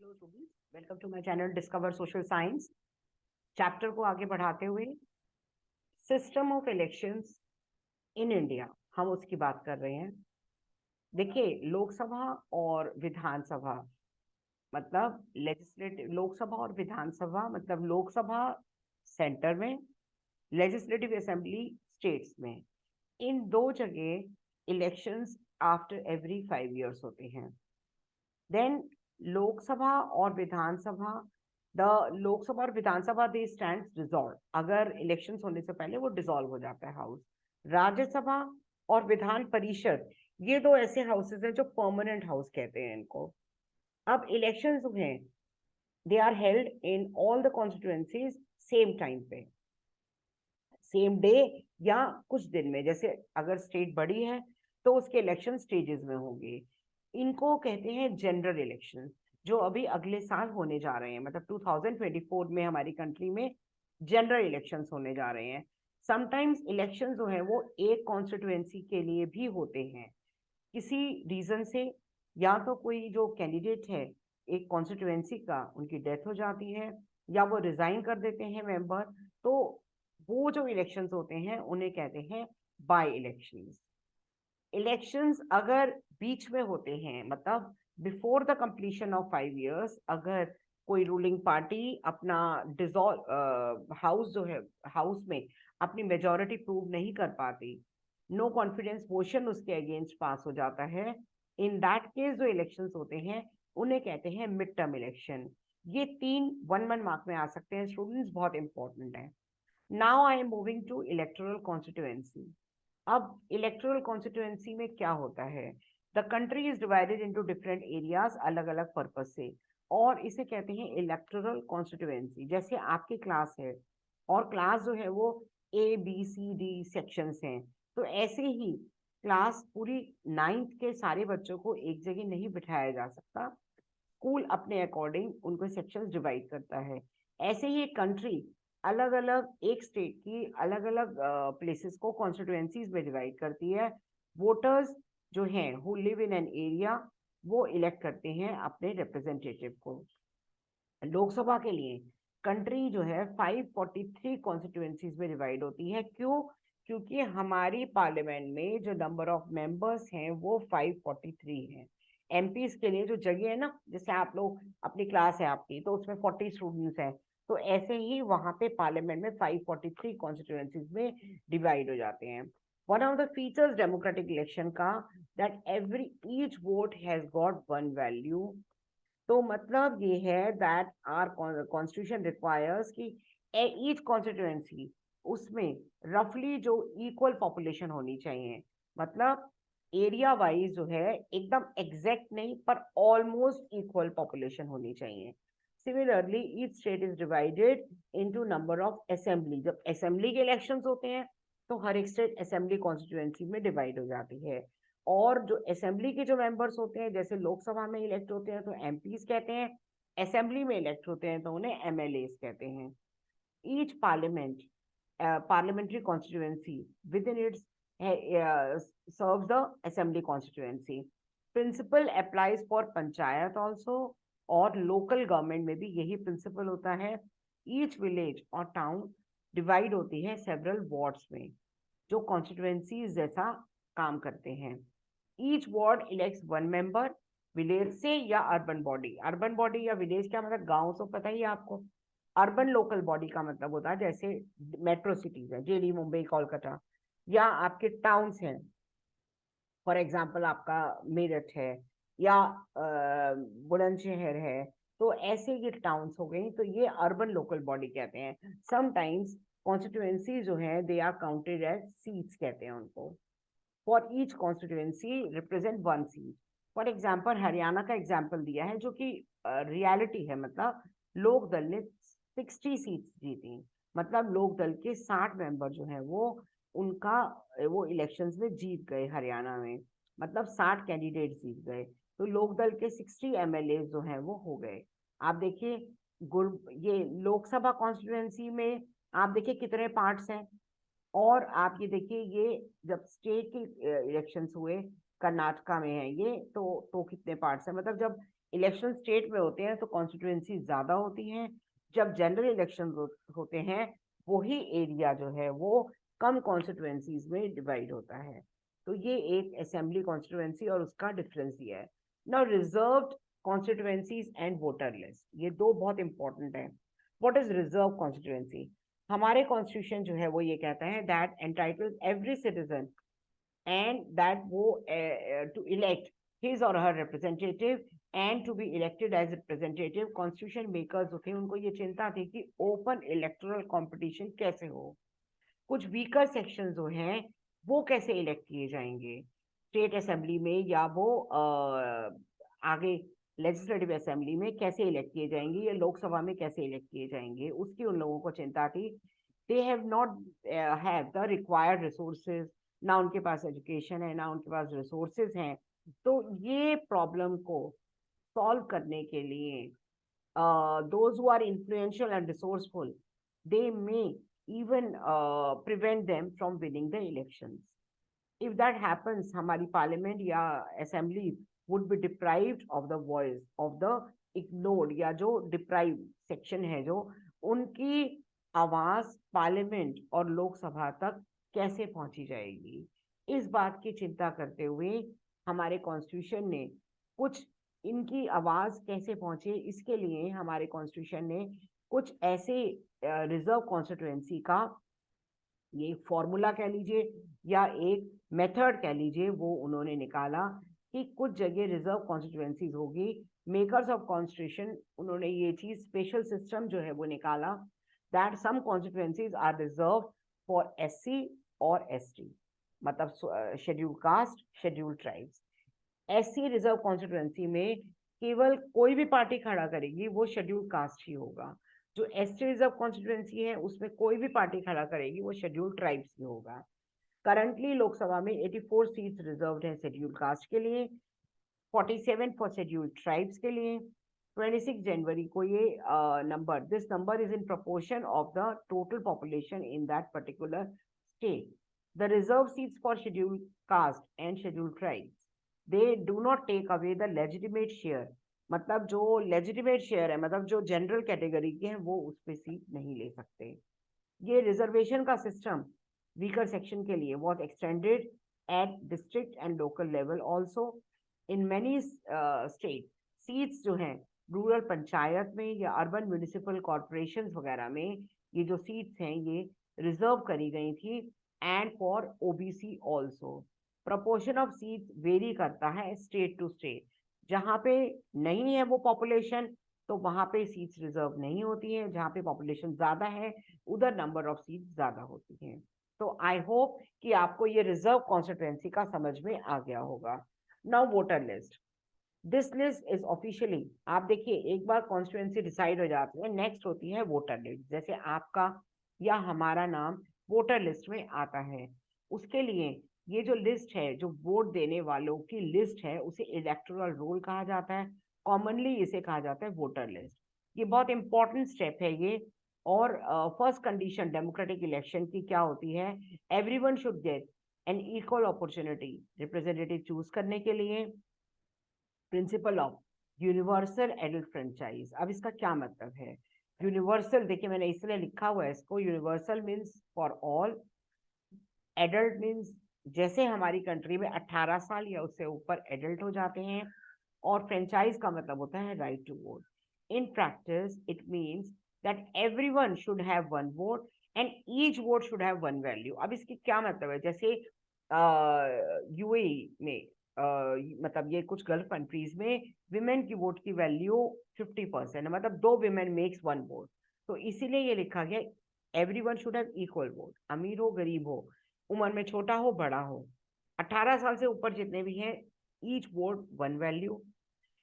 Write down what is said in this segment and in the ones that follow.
Hello students, welcome to my channel discover social science. Chapter को आगे बढ़ाते हुए system of elections in India हम उसकी बात कर रहे हैं। देखिए, लोकसभा और विधानसभा मतलब लेजिस्लेटिव, लोकसभा और विधानसभा मतलब लोकसभा सेंटर में, लेजिस्लेटिव असेंबली स्टेट्स में। इन दो जगह इलेक्शंस आफ्टर एवरी 5 years होते हैं। देन लोकसभा और विधानसभा, द लोकसभा और विधानसभा दे स्टैंड डिसॉल्व, अगर इलेक्शंस होने से पहले वो डिसॉल्व हो जाता है हाउस। राज्यसभा और विधान परिषद, ये दो ऐसे हाउसेस हैं जो परमानेंट हाउस कहते हैं इनको। अब इलेक्शंस जो हैं, they are held in all the constituencies same time पे, सेम डे या कुछ दिन में। जैसे अगर स्टेट बड़ी है तो उसके इलेक्शन स्टेजेस में होंगे। इनको कहते हैं जनरल इलेक्शन, जो अभी अगले साल होने जा रहे हैं। मतलब 2024 में हमारी कंट्री में जनरल इलेक्शंस होने जा रहे हैं। समटाइम्स इलेक्शन जो है वो एक कॉन्स्टिट्यूएंसी के लिए भी होते हैं किसी रीजन से, या तो कोई जो कैंडिडेट है एक कॉन्स्टिट्यूएंसी का, उनकी डेथ हो जाती है या वो रिजाइन कर देते हैं मेंबर, तो वो जो इलेक्शंस होते हैं उन्हें कहते हैं बाय इलेक्शंस। इलेक्शंस अगर बीच में होते हैं, मतलब before the completion of 5 years, अगर कोई रूलिंग पार्टी अपना डिसॉल्व हाउस जो है, हाउस में अपनी मेजोरिटी प्रूव नहीं कर पाती, नो कॉन्फिडेंस मोशन उसके अगेंस्ट पास हो जाता है, इन दैट केस जो इलेक्शंस होते हैं उन्हें कहते हैं मिड टर्म इलेक्शन। ये तीन 1 मार्क में आ सकते हैं स्टूडेंट्स, बहुत इंपॉर्टेंट है। Now I am moving to electoral constituency. अब इलेक्टोरल कॉन्स्टिट्यूएंसी में क्या होता है? The country is divided into different areas, अलग अलग पर्पज से, और इसे कहते हैं इलेक्टोरल कॉन्स्टिट्यूएंसी। जैसे आपकी क्लास है और क्लास जो है वो ABCD सेक्शंस हैं, तो ऐसे ही क्लास पूरी 9th के सारे बच्चों को एक जगह नहीं बिठाया जा सकता। स्कूल अपने अकॉर्डिंग उनको सेक्शंस डिवाइड करता है। ऐसे ही कंट्री अलग अलग, एक स्टेट की अलग अलग प्लेसेस को कॉन्स्टिट्यूएंसीज में डिवाइड करती है। वोटर्स जो हैं who live in an area, वो इलेक्ट करते हैं अपने रिप्रेजेंटेटिव को। लोकसभा के लिए कंट्री जो है 543 कॉन्स्टिट्यूएंसीज में डिवाइड होती है। क्यों? क्योंकि हमारी पार्लियामेंट में जो नंबर ऑफ मेंबर्स हैं वो 543 हैं। MPs के लिए जो जगह है ना, जैसे आप लोग, अपनी क्लास है आपकी तो उसमें 40 स्टूडेंट्स हैं, तो ऐसे ही वहां पे पार्लियामेंट में 543 कॉन्स्टिट्यूएंसीज में डिवाइड हो जाते हैं। One of the features democratic election का, that every each vote has got one value. तो मतलब ये है दैट आर कॉन्स्टिट्यूशन रिक्वायर्स कि ईच कॉन्स्टिट्यूएंसी, उसमें रफली जो इक्वल पॉपुलेशन होनी चाहिए। मतलब एरिया वाइज जो है एकदम एग्जैक्ट नहीं, पर ऑलमोस्ट इक्वल पॉपुलेशन होनी चाहिए। Similarly each state is divided into number of assembly. जब असेंबली के इलेक्शंस होते हैं तो हर एक स्टेट असेंबली कॉन्स्टिट्यूएंसी में डिवाइड हो जाती है। और जो असेंबली के जो मेंबर्स होते हैं, जैसे लोकसभा में इलेक्ट होते हैं तो MPs कहते हैं, असेंबली में इलेक्ट होते हैं तो उन्हें MLAs कहते हैं। Each parliament, parliamentary constituency with in its serves the assembly constituency. Principle applies for panchayat also, और लोकल गवर्नमेंट में भी यही प्रिंसिपल होता है। ईच विलेज और टाउन डिवाइड होती है सेवरल वार्ड्स में, जो कॉन्स्टिट्यूएंसी जैसा काम करते हैं। Each ward elects one member, village से या अर्बन बॉडी। अर्बन बॉडी या विलेज क्या मतलब, गांव तो पता ही है आपको। अर्बन लोकल बॉडी का मतलब होता है जैसे मेट्रो सिटीज है, दिल्ली, मुंबई, कोलकाता, या आपके टाउन्स हैं, फॉर एग्जाम्पल आपका मेरठ है या बुलंदशहर है, तो ऐसे ये टाउन्स हो गई, तो ये अर्बन लोकल बॉडी कहते हैं। समटाइम्स कॉन्स्टिट्यूएंसी जो है they are counted as seats कहते हैं उनको। For each constituency represent one seat. For example Haryana का एग्जाम्पल दिया है, जो कि रियलिटी है। मतलब लोक दल ने 60 सीट्स जीती, मतलब लोक दल के 60 मेंबर जो है वो उनका वो इलेक्शंस में जीत गए हरियाणा में। मतलब 60 कैंडिडेट जीत गए, तो लोक दल के 60 MLA जो हैं वो हो गए। आप देखिए, ये लोकसभा कॉन्स्टिट्यूएंसी में आप देखिए कितने पार्ट्स हैं। और आप ये देखिए, ये जब स्टेट के इलेक्शंस हुए कर्नाटका में है ये, तो कितने पार्ट्स हैं। मतलब जब इलेक्शन स्टेट में होते हैं तो कॉन्स्टिट्यूएंसी ज्यादा होती हैं, जब जनरल इलेक्शन होते हैं वही एरिया जो है वो कम कॉन्स्टिट्यूएंसीज में डिवाइड होता है। तो ये एक असेंबली कॉन्स्टिट्यूएंसी और उसका डिफरेंस ये है। Now reserved constituencies and voter list, ये दो बहुत इंपॉर्टेंट है। What is reserve constituency? हमारे कॉन्स्टिट्यूशन जो है वो ये कहता है that entities every citizen and that वो to elect his or her representative and to be elected as representative। Constitution makers जो थे उनको ये चिंता थी कि ओपन इलेक्टोरल कंपटीशन कैसे हो, कुछ वीकर सेक्शन जो हैं वो कैसे इलेक्ट किए जाएंगे स्टेट असेंबली में, या वो आगे लेजिस्लेटिव असेंबली में कैसे इलेक्ट किए जाएंगे या लोकसभा में कैसे इलेक्ट किए जाएंगे, उसकी उन लोगों को चिंता थी। They have not have the required resources, ना उनके पास एजुकेशन है ना उनके पास रिसोर्सेज हैं। तो ये प्रॉब्लम को सॉल्व करने के लिए those who are influential and resourceful, they may even prevent them from winning the elections. If that happens, हमारी पार्लियामेंट या assembly would be deprived of the voice of the ignored, या जो deprive section है जो उनकी आवाज parliament और लोकसभा तक कैसे पहुंची जाएगी। इस बात की चिंता करते हुए हमारे कॉन्स्टिट्यूशन ने कुछ इनकी आवाज कैसे पहुंचे, इसके लिए हमारे कॉन्स्टिट्यूशन ने कुछ ऐसे रिजर्व कॉन्स्टिट्यूएंसी का ये एक फॉर्मूला कह लीजिए या एक मेथड कह लीजिए, वो उन्होंने निकाला कि कुछ जगह रिजर्व कॉन्स्टिट्यूएंसीज होगी। मेकर्स ऑफ कॉन्स्टिट्यूशन उन्होंने ये चीज स्पेशल सिस्टम जो है वो निकाला that some constituencies are reserve for SC और एसटी, मतलब schedule caste schedule tribes. SC reserve constituency में केवल कोई भी पार्टी खड़ा करेगी वो शेड्यूल कास्ट ही होगा। जो एसटी रिजर्व कॉन्स्टिट्यूएंसी है उसमें कोई भी पार्टी खड़ा करेगी वो शेड्यूल ट्राइब्स ही होगा। करंटली लोकसभा में 84 सीट्स रिजर्व्ड है शेड्यूल कास्ट के लिए, 47 फॉर शेड्यूल ट्राइब्स के लिए। 26 जनवरी को ये number, this number is in proportion of the total population in that particular state. The reserve seats for schedule caste and schedule tribes, they do not take away the legitimate share, मतलब जो legitimate share है, मतलब जो general category के हैं वो उस पर सीट नहीं ले सकते। ये रिजर्वेशन का सिस्टम वीकर सेक्शन के लिए was extended at district and local level also. In many state seats जो हैं रूरल पंचायत में या अर्बन म्यूनिसिपल कॉरपोरेशन वगैरह में ये जो सीट्स हैं ये रिजर्व करी गई थी, and for OBC also. Proportion of seat very करता है स्टेट टू स्टेट, जहाँ पे नहीं है वो पॉपुलेशन तो वहां पे सीट्स रिजर्व नहीं होती हैं, जहाँ पे पॉपुलेशन ज्यादा है उधर नंबर ऑफ सीट ज्यादा होती हैं। तो आई होप कि आपको ये रिजर्व कॉन्स्टिट्यूएंसी का समझ में आ गया होगा। Now voter list, this list is officially, आप देखिए एक बार कॉन्स्टिट्यूएंसी डिसाइड हो जाती है नेक्स्ट होती है वोटर लिस्ट। जैसे आपका या हमारा नाम वोटर लिस्ट में आता है, उसके लिए ये जो लिस्ट है जो वोट देने वालों की लिस्ट है उसे इलेक्टोरल रोल कहा जाता है, कॉमनली इसे कहा जाता है वोटर लिस्ट। ये बहुत इंपॉर्टेंट स्टेप है ये। और फर्स्ट कंडीशन डेमोक्रेटिक इलेक्शन की क्या होती है, everyone should get an equal opportunity representative choose करने के लिए। Principle of universal adult franchise, अब इसका क्या मतलब है यूनिवर्सल, देखिए मैंने इसलिए लिखा हुआ है इसको, universal means for all, adult means जैसे हमारी कंट्री में 18 साल या उससे ऊपर एडल्ट हो जाते हैं, और फ्रेंचाइज का मतलब होता है right to vote. In practice it means that everyone should have one vote and each vote should have one value. अब इसकी क्या मतलब है, जैसे यूएई में मतलब ये कुछ गल्फ कंट्रीज में विमेन की वोट की वैल्यू 50% है, मतलब 2 विमेन मेक्स 1 वोट। तो इसीलिए ये लिखा गया everyone should have equal vote, अमीर हो गरीब हो, उम्र में छोटा हो बड़ा हो, 18 साल से ऊपर जितने भी हैं, each vote 1 value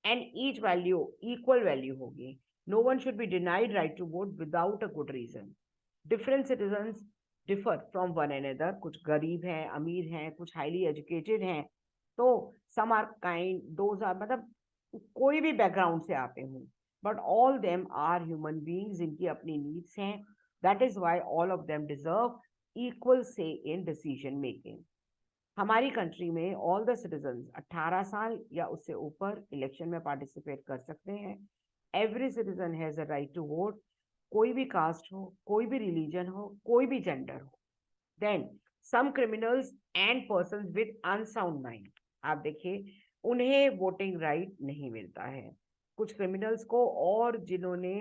and each value equal value होगी। No one should be denied right to vote without a good reason. Different citizens differ from one another, कुछ गरीब हैं अमीर हैं कुछ हाईली एजुकेटेड हैं, तो some are kind those are, मतलब कोई भी बैकग्राउंड से आते हों, but all them are human beings, इनकी अपनी नीड्स हैं। That is why all of them deserve equal say in decision making. हमारी कंट्री में ऑल द सिटीजन्स 18 साल या उससे ऊपर इलेक्शन में पार्टिसिपेट कर सकते हैं। Every citizen has a right to vote, कोई भी कास्ट हो, कोई भी रिलीजन हो, कोई भी जेंडर हो। Then some criminals and persons with unsound mind, आप देखिए उन्हें वोटिंग राइट नहीं मिलता है। कुछ क्रिमिनल्स को, और जिन्होंने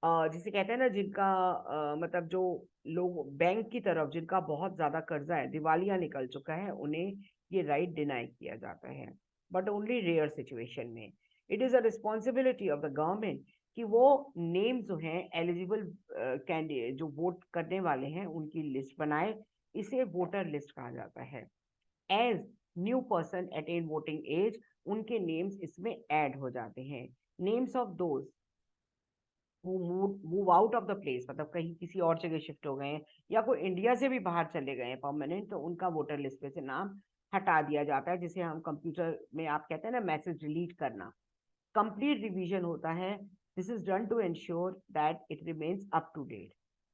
जिसे कहते हैं ना, जिनका मतलब जो लोग बैंक की तरफ, जिनका बहुत ज्यादा कर्जा है, दिवालिया निकल चुका है, उन्हें ये राइट डिनाई किया जाता है, बट ओनली रेयर सिचुएशन में। It is a responsibility of the government कि वो नेम जो हैं एलिजिबल कैंडिडेट, जो वोट करने वाले हैं, उनकी लिस्ट बनाए। इसे वोटर लिस्ट कहा जाता है। As new person attain voting age, उनके नेम्स इसमें ऐड हो जाते हैं। Names of those move out of the place, मतलब कहीं किसी और जगह शिफ्ट हो गए हैं, या कोई इंडिया से भी बाहर चले गए हैं परमानेंट, तो उनका वोटर लिस्ट पे से नाम हटा दिया जाता है, जिसे हम कंप्यूटर में आप कहते हैं ना मैसेज डिलीट करना। कंप्लीट रिवीजन होता है। This is done to ensure that it remains up to date.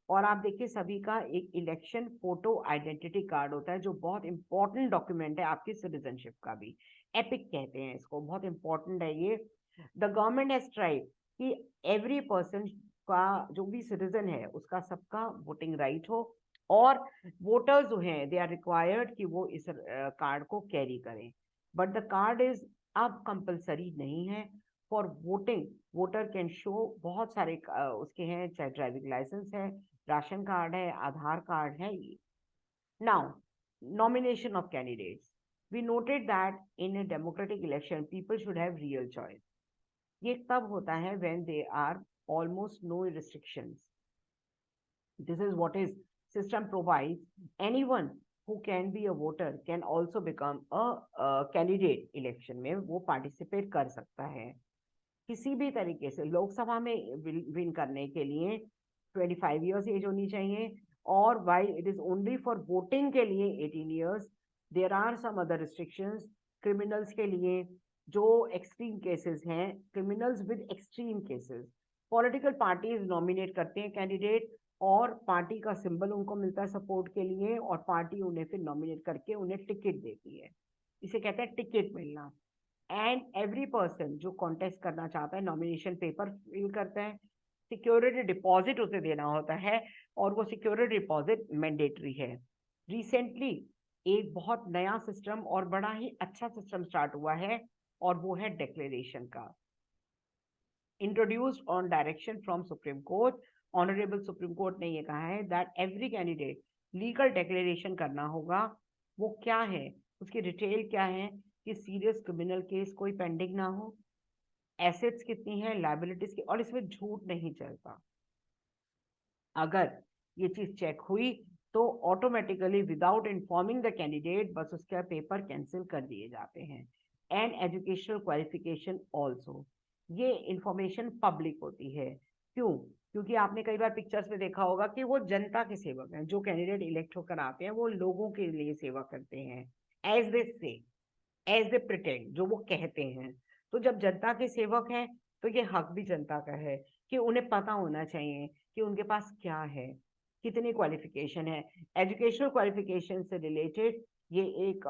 और आप देखिए सभी का एक इलेक्शन फोटो आइडेंटिटी कार्ड होता है, जो बहुत इंपॉर्टेंट डॉक्यूमेंट है आपकी सिटीजनशिप का भी। एपिक कहते हैं इसको, बहुत इंपॉर्टेंट है ये। द गवर्नमेंट हैज ट्राइड कि एवरी पर्सन का, जो भी सिटीजन है, उसका सबका वोटिंग राइट हो, और वोटर्स जो हैं दे आर रिक्वायर्ड कि वो इस कार्ड को कैरी करें। बट द कार्ड इज अब कंपलसरी नहीं है for voting. Voter can show बहुत सारे उसके हैं, चाहे ड्राइविंग लाइसेंस है, राशन कार्ड है, आधार कार्ड है। Now, nomination of candidates. We noted that in a democratic election, people should have real choice. ये तब होता है when there are almost no restrictions. This is what is system provides. Anyone who can be a voter can also become a candidate election में वो participate कर सकता है। किसी भी तरीके से लोकसभा में विन करने के लिए 25 इयर्स एज होनी चाहिए, और while it is only for voting के लिए 18 years. There are some other restrictions criminals के लिए, जो एक्सट्रीम केसेस हैं, criminals with extreme cases. Political parties nominate करते हैं कैंडिडेट, और पार्टी का सिंबल उनको मिलता है सपोर्ट के लिए, और पार्टी उन्हें फिर नॉमिनेट करके उन्हें टिकट देती है। इसे कहते हैं टिकट मिलना। एंड एवरी पर्सन जो कॉन्टेस्ट करना चाहता है नॉमिनेशन पेपर फिल करता है, सिक्योरिटी डिपॉजिट उसे देना होता है, और वो सिक्योरिटी डिपॉजिट मैंडेटरी है। रिसेंटली एक बहुत नया सिस्टम और बड़ा ही अच्छा सिस्टम स्टार्ट हुआ है, और वो है डिक्लेरेशन का। Introduced on direction from supreme court, honourable supreme court ने ये कहा है that every candidate legal declaration करना होगा। वो क्या है, उसकी डिटेल क्या है, कि सीरियस क्रिमिनल केस कोई पेंडिंग ना हो, एसेट्स कितनी है, लायबिलिटीज की, और इसमें झूठ नहीं चलता। अगर ये चीज चेक हुई तो automatically without informing the candidate बस उसका पेपर कैंसिल कर दिए जाते हैं। एंड एजुकेशनल क्वालिफिकेशन ऑल्सो, ये इंफॉर्मेशन पब्लिक होती है। क्यों? क्योंकि आपने कई बार पिक्चर्स में देखा होगा कि वो जनता के सेवक हैं, जो कैंडिडेट इलेक्ट होकर आते हैं वो लोगों के लिए सेवा करते हैं, एज दे से, एज दे प्रिटेंड, जो वो कहते हैं। तो जब जनता के सेवक हैं तो ये हक भी जनता का है कि उन्हें पता होना चाहिए कि उनके पास क्या है, कितनी क्वालिफिकेशन है। एजुकेशनल क्वालिफिकेशन से रिलेटेड ये एक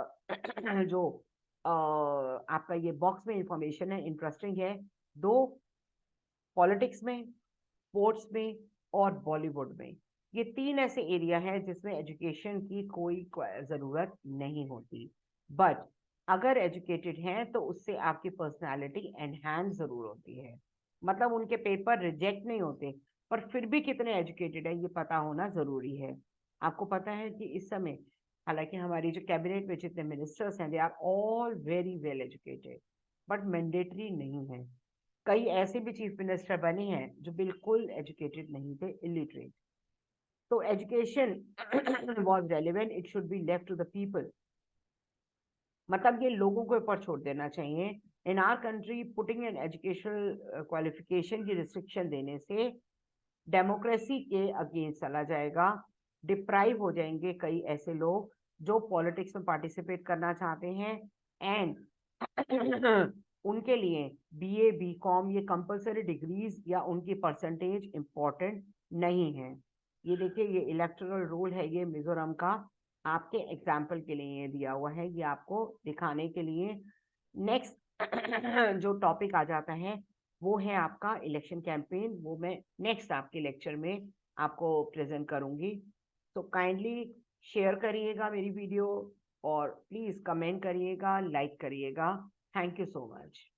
जो आपका ये बॉक्स में इंफॉर्मेशन है, इंटरेस्टिंग है। दो, पॉलिटिक्स में, स्पोर्ट्स में, और बॉलीवुड में, ये तीन ऐसे एरिया है जिसमें एजुकेशन की कोई जरूरत नहीं होती। बट अगर एजुकेटेड हैं तो उससे आपकी पर्सनालिटी एनहांस जरूर होती है। मतलब उनके पेपर रिजेक्ट नहीं होते, पर फिर भी कितने एजुकेटेड है ये पता होना जरूरी है। आपको पता है कि इस समय, हालांकि हमारी जो कैबिनेट में जितने मिनिस्टर्स हैं they are all very well educated, but mandatory नहीं है। कई ऐसे भी चीफ मिनिस्टर बने हैं जो बिल्कुल एजुकेटेड नहीं थे, इलिटरेट। तो education was relevant, it should be left to the people, मतलब ये लोगों के ऊपर छोड़ देना चाहिए। In our country putting an educational qualification की रिस्ट्रिक्शन देने से डेमोक्रेसी के अगेंस्ट चला जाएगा। डिप्राइव हो जाएंगे कई ऐसे लोग जो पॉलिटिक्स में पार्टिसिपेट करना चाहते हैं, एंड उनके लिए बीए बीकॉम ये कंपलसरी डिग्रीज या उनकी परसेंटेज इंपॉर्टेंट नहीं है। ये देखिए, ये इलेक्टोरल रोल है ये मिजोरम का, आपके एग्जाम्पल के लिए ये दिया हुआ है, ये आपको दिखाने के लिए। नेक्स्ट जो टॉपिक आ जाता है वो है आपका इलेक्शन कैंपेन, वो मैं नेक्स्ट आपके लेक्चर में आपको प्रेजेंट करूंगी। तो काइंडली शेयर करिएगा मेरी वीडियो और प्लीज कमेंट करिएगा, लाइक करिएगा। Thank you so much.